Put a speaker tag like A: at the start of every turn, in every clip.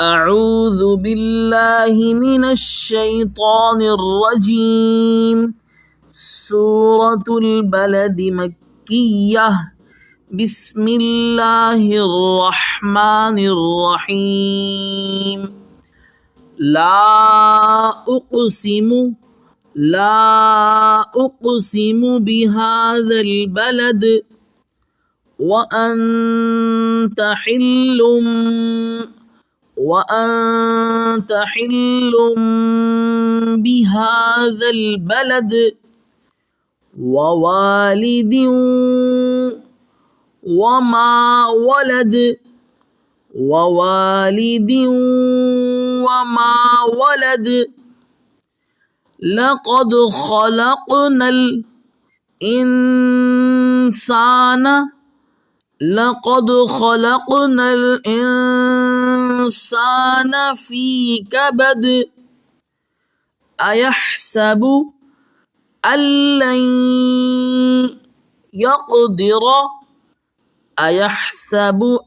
A: اعوذ باللہ من الشیطان الرجیم سورة البلد مکیہ بسم اللہ الرحمن الرحیم لا اقسم بهذا البلد وأنت حل بهذا البلد ووالد وما ولد لقد خلقنا الإنسان في كبد أيحسب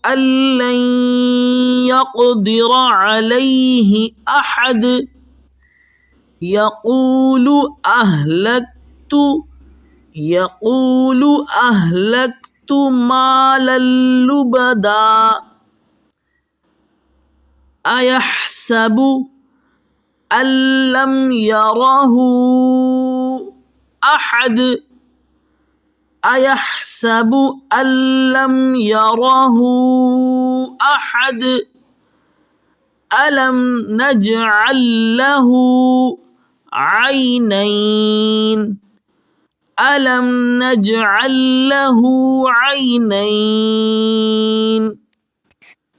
A: أن لن يقدر عليه أحد يقول أهلكت مالا لبدا أيحسب أن لم يره أحد ألم نجعل له عينين